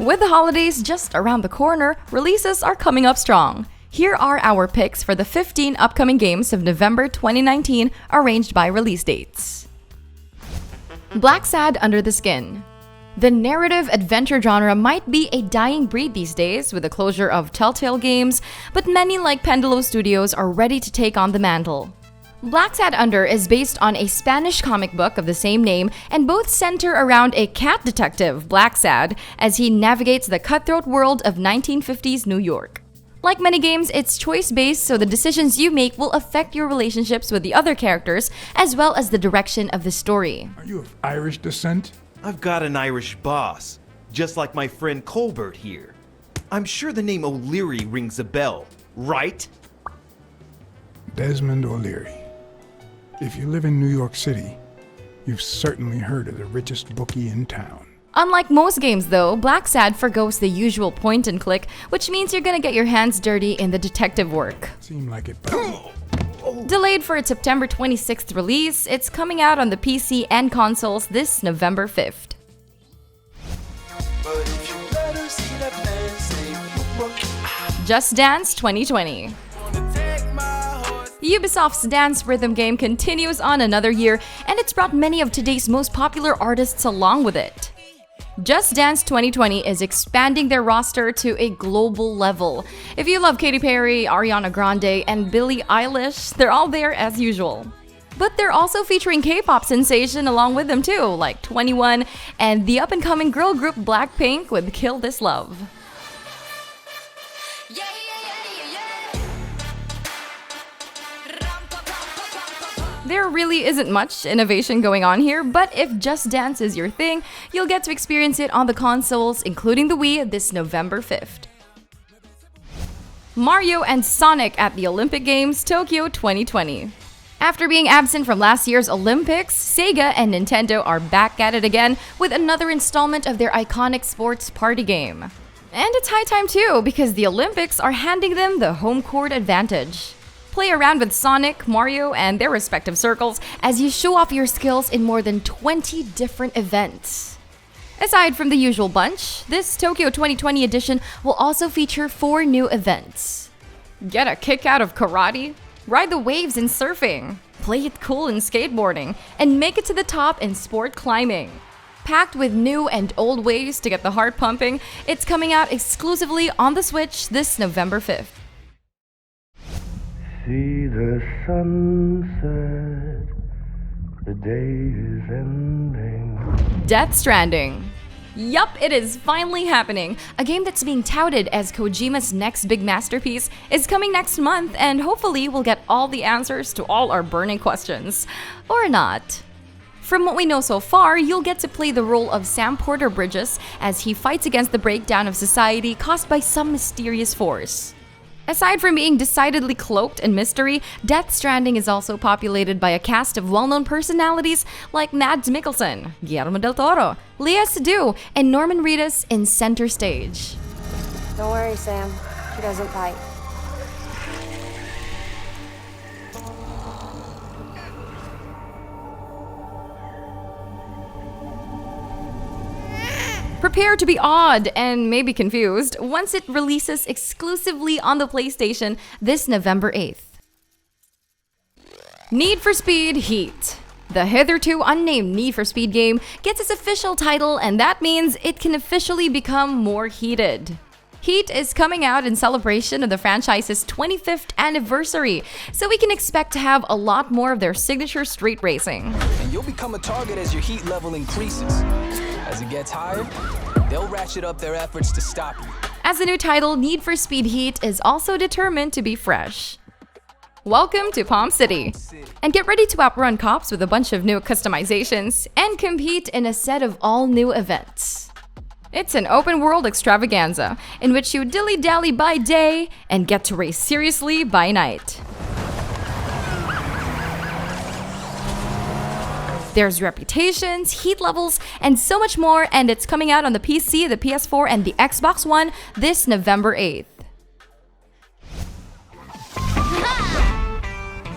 With the holidays just around the corner, releases are coming up strong. Here are our picks for the 15 upcoming games of November 2019, arranged by release dates. Blacksad Under the Skin. The narrative adventure genre might be a dying breed these days with the closure of Telltale Games, but many like Pendulo Studios are ready to take on the mantle. Blacksad Under is based on a Spanish comic book of the same name, and both center around a cat detective, Blacksad, as he navigates the cutthroat world of 1950s New York. Like many games, it's choice-based, so the decisions you make will affect your relationships with the other characters, as well as the direction of the story. Are you of Irish descent? I've got an Irish boss, just like my friend Colbert here. I'm sure the name O'Leary rings a bell, right? Desmond O'Leary. If you live in New York City, you've certainly heard of the richest bookie in town. Unlike most games though, Blacksad forgoes the usual point and click, which means you're gonna get your hands dirty in the detective work. Seemed like it, but Delayed for its September 26th release, it's coming out on the PC and consoles this November 5th. Just Dance 2020. Ubisoft's dance rhythm game continues on another year, and it's brought many of today's most popular artists along with it. Just Dance 2020 is expanding their roster to a global level. If you love Katy Perry, Ariana Grande, and Billie Eilish, they're all there as usual. But they're also featuring K-pop sensation along with them too, like 21 and the up-and-coming girl group Blackpink with Kill This Love. There really isn't much innovation going on here, but if Just Dance is your thing, you'll get to experience it on the consoles, including the Wii, this November 5th. Mario and Sonic at the Olympic Games Tokyo 2020. After being absent from last year's Olympics, Sega and Nintendo are back at it again with another installment of their iconic sports party game. And it's high time too, because the Olympics are handing them the home court advantage. Play around with Sonic, Mario, and their respective circles as you show off your skills in more than 20 different events. Aside from the usual bunch, this Tokyo 2020 edition will also feature 4 new events. Get a kick out of karate, ride the waves in surfing, play it cool in skateboarding, and make it to the top in sport climbing. Packed with new and old ways to get the heart pumping, it's coming out exclusively on the Switch this November 5th. See the sunset, the day is ending. Death Stranding. Yup, it is finally happening. A game that's being touted as Kojima's next big masterpiece is coming next month, and hopefully we'll get all the answers to all our burning questions. Or not. From what we know so far, you'll get to play the role of Sam Porter Bridges as he fights against the breakdown of society caused by some mysterious force. Aside from being decidedly cloaked in mystery, Death Stranding is also populated by a cast of well-known personalities like Mads Mikkelsen, Guillermo del Toro, Léa Seydoux, and Norman Reedus in center stage. Don't worry, Sam. He doesn't bite. Prepare to be awed and maybe confused once it releases exclusively on the PlayStation this November 8th. Need for Speed Heat. The hitherto unnamed Need for Speed game gets its official title, and that means it can officially become more heated. Heat is coming out in celebration of the franchise's 25th anniversary, so we can expect to have a lot more of their signature street racing. And you'll become a target as your heat level increases. As it gets higher, they'll ratchet up their efforts to stop you. As a new title, Need for Speed Heat is also determined to be fresh. Welcome to Palm City, and get ready to outrun cops with a bunch of new customizations and compete in a set of all-new events. It's an open-world extravaganza in which you dilly-dally by day and get to race seriously by night. There's reputations, heat levels, and so much more, and it's coming out on the PC, the PS4, and the Xbox One this November 8th.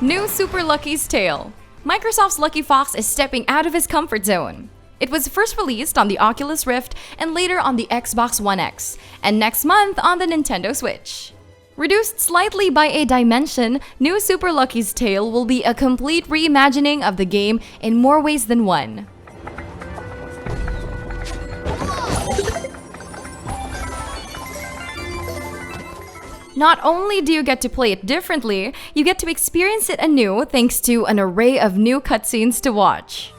New Super Lucky's Tale. Microsoft's Lucky Fox is stepping out of his comfort zone. It was first released on the Oculus Rift and later on the Xbox One X, and next month on the Nintendo Switch. Reduced slightly by a dimension, New Super Lucky's Tale will be a complete reimagining of the game in more ways than one. Not only do you get to play it differently, you get to experience it anew thanks to an array of new cutscenes to watch.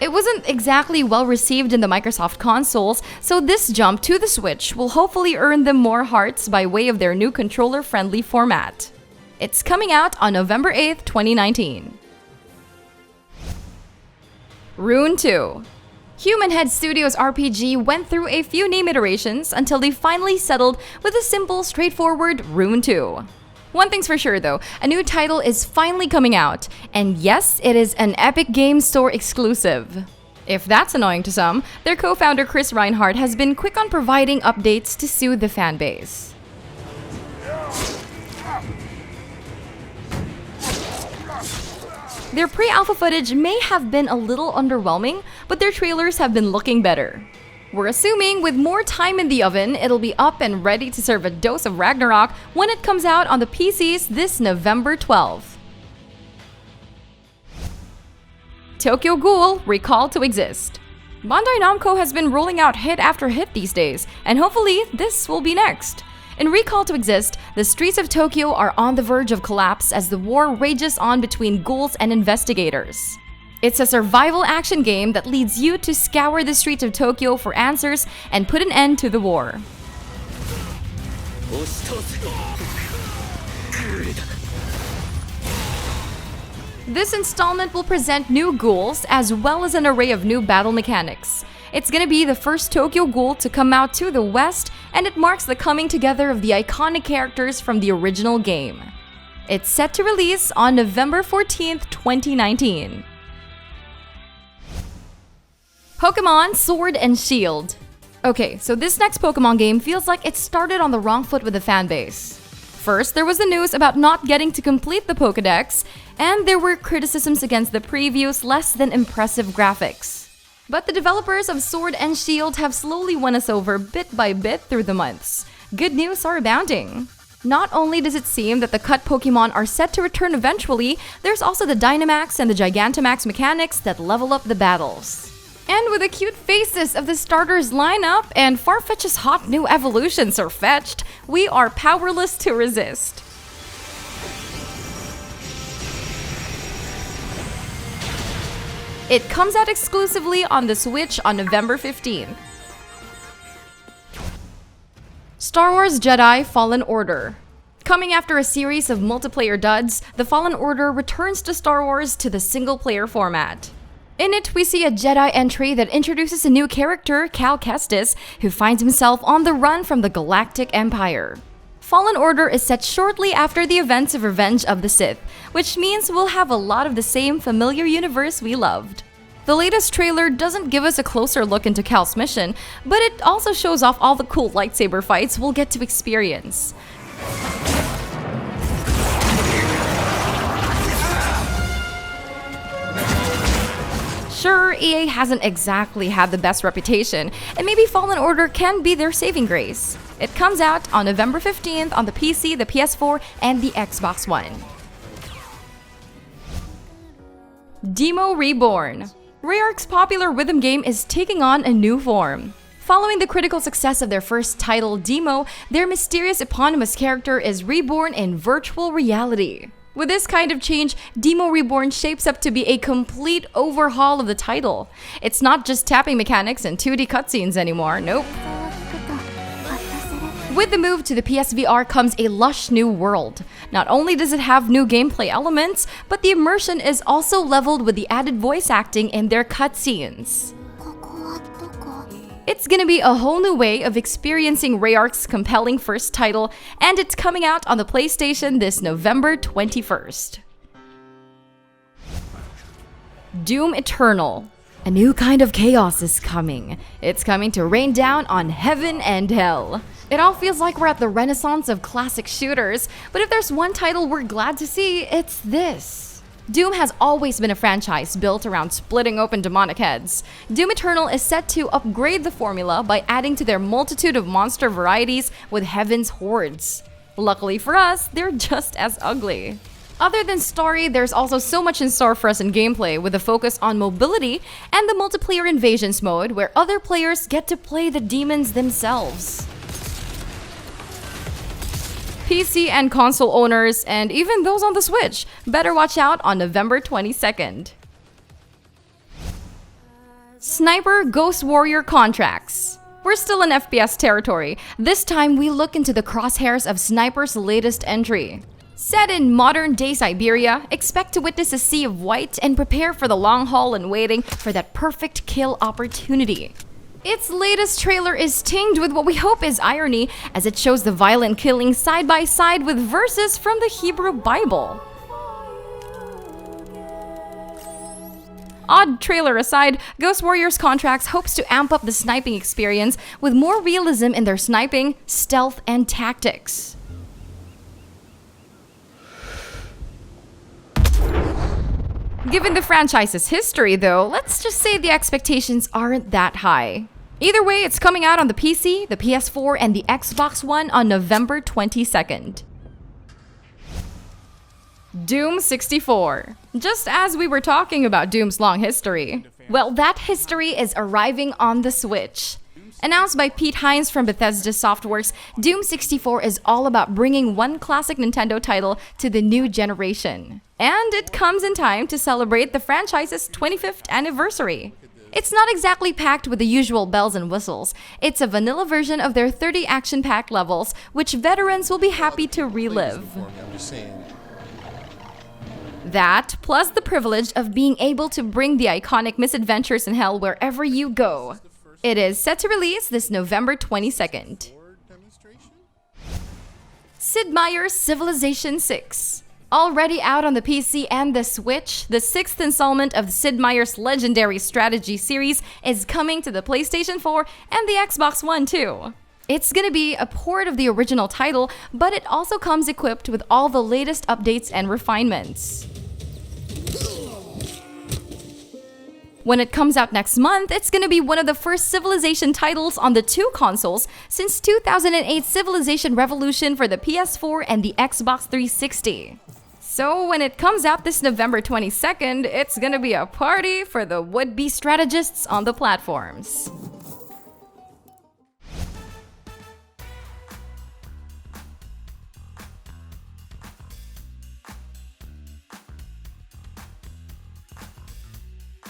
It wasn't exactly well received in the Microsoft consoles, so this jump to the Switch will hopefully earn them more hearts by way of their new controller-friendly format. It's coming out on November 8th, 2019. Rune 2. Human Head Studios' RPG went through a few name iterations until they finally settled with a simple, straightforward Rune 2. One thing's for sure though, a new title is finally coming out, and yes, it is an Epic Games Store exclusive. If that's annoying to some, their co-founder Chris Reinhardt has been quick on providing updates to soothe the fanbase. Their pre-alpha footage may have been a little underwhelming, but their trailers have been looking better. We're assuming with more time in the oven, it'll be up and ready to serve a dose of Ragnarok when it comes out on the PCs this November 12th. Tokyo Ghoul Recall to Exist. Bandai Namco has been rolling out hit after hit these days, and hopefully this will be next. In Recall to Exist, the streets of Tokyo are on the verge of collapse as the war rages on between ghouls and investigators. It's a survival action game that leads you to scour the streets of Tokyo for answers and put an end to the war. This installment will present new ghouls as well as an array of new battle mechanics. It's gonna be the first Tokyo Ghoul to come out to the West, and it marks the coming together of the iconic characters from the original game. It's set to release on November 14th, 2019. Pokemon Sword and Shield. Okay, so this next Pokemon game feels like it started on the wrong foot with the fanbase. First, there was the news about not getting to complete the Pokédex, and there were criticisms against the preview's less than impressive graphics. But the developers of Sword and Shield have slowly won us over bit by bit through the months. Good news are abounding. Not only does it seem that the cut Pokemon are set to return eventually, there's also the Dynamax and the Gigantamax mechanics that level up the battles. And with the cute faces of the starters lineup and Farfetch's hot new evolutions are fetched, we are powerless to resist. It comes out exclusively on the Switch on November 15th. Star Wars Jedi Fallen Order. Coming after a series of multiplayer duds, the Fallen Order returns to Star Wars to the single-player format. In it, we see a Jedi entry that introduces a new character, Cal Kestis, who finds himself on the run from the Galactic Empire. Fallen Order is set shortly after the events of Revenge of the Sith, which means we'll have a lot of the same familiar universe we loved. The latest trailer doesn't give us a closer look into Cal's mission, but it also shows off all the cool lightsaber fights we'll get to experience. Sure, EA hasn't exactly had the best reputation, and maybe Fallen Order can be their saving grace. It comes out on November 15th on the PC, the PS4, and the Xbox One. Deemo Reborn. Rayark's popular rhythm game is taking on a new form. Following the critical success of their first title, Deemo, their mysterious eponymous character is reborn in virtual reality. With this kind of change, Deemo Reborn shapes up to be a complete overhaul of the title. It's not just tapping mechanics and 2D cutscenes anymore, nope. With the move to the PSVR comes a lush new world. Not only does it have new gameplay elements, but the immersion is also leveled with the added voice acting in their cutscenes. It's gonna be a whole new way of experiencing Rayark's compelling first title, and it's coming out on the PlayStation this November 21st. Doom Eternal. A new kind of chaos is coming. It's coming to rain down on heaven and hell. It all feels like we're at the renaissance of classic shooters, but if there's one title we're glad to see, it's this. Doom has always been a franchise built around splitting open demonic heads. Doom Eternal is set to upgrade the formula by adding to their multitude of monster varieties with Heaven's Hordes. Luckily for us, they're just as ugly. Other than story, there's also so much in store for us in gameplay, with a focus on mobility and the multiplayer invasions mode where other players get to play the demons themselves. PC and console owners, and even those on the Switch, better watch out on November 22nd. Sniper Ghost Warrior contracts. We're still in FPS territory. This time we look into the crosshairs of Sniper's latest entry. Set in modern-day Siberia, expect to witness a sea of white and prepare for the long haul and waiting for that perfect kill opportunity. Its latest trailer is tinged with what we hope is irony, as it shows the violent killing side by side with verses from the Hebrew Bible. Odd trailer aside, Ghost Warriors Contracts hopes to amp up the sniping experience with more realism in their sniping, stealth, and tactics. Given the franchise's history, though, let's just say the expectations aren't that high. Either way, it's coming out on the PC, the PS4, and the Xbox One on November 22nd. Doom 64. Just as we were talking about Doom's long history, well, that history is arriving on the Switch. Announced by Pete Hines from Bethesda Softworks, Doom 64 is all about bringing one classic Nintendo title to the new generation. And it comes in time to celebrate the franchise's 25th anniversary. It's not exactly packed with the usual bells and whistles. It's a vanilla version of their 30 action-packed levels, which veterans will be happy to relive. That, plus the privilege of being able to bring the iconic misadventures in hell wherever you go. It is set to release this November 22nd. Sid Meier's Civilization 6. Already out on the PC and the Switch, the 6th installment of Sid Meier's legendary strategy series is coming to the PlayStation 4 and the Xbox One too. It's gonna be a port of the original title, but it also comes equipped with all the latest updates and refinements. When it comes out next month, it's gonna be one of the first Civilization titles on the two consoles since 2008's Civilization Revolution for the PS4 and the Xbox 360. So when it comes out this November 22nd, it's gonna be a party for the would-be strategists on the platforms.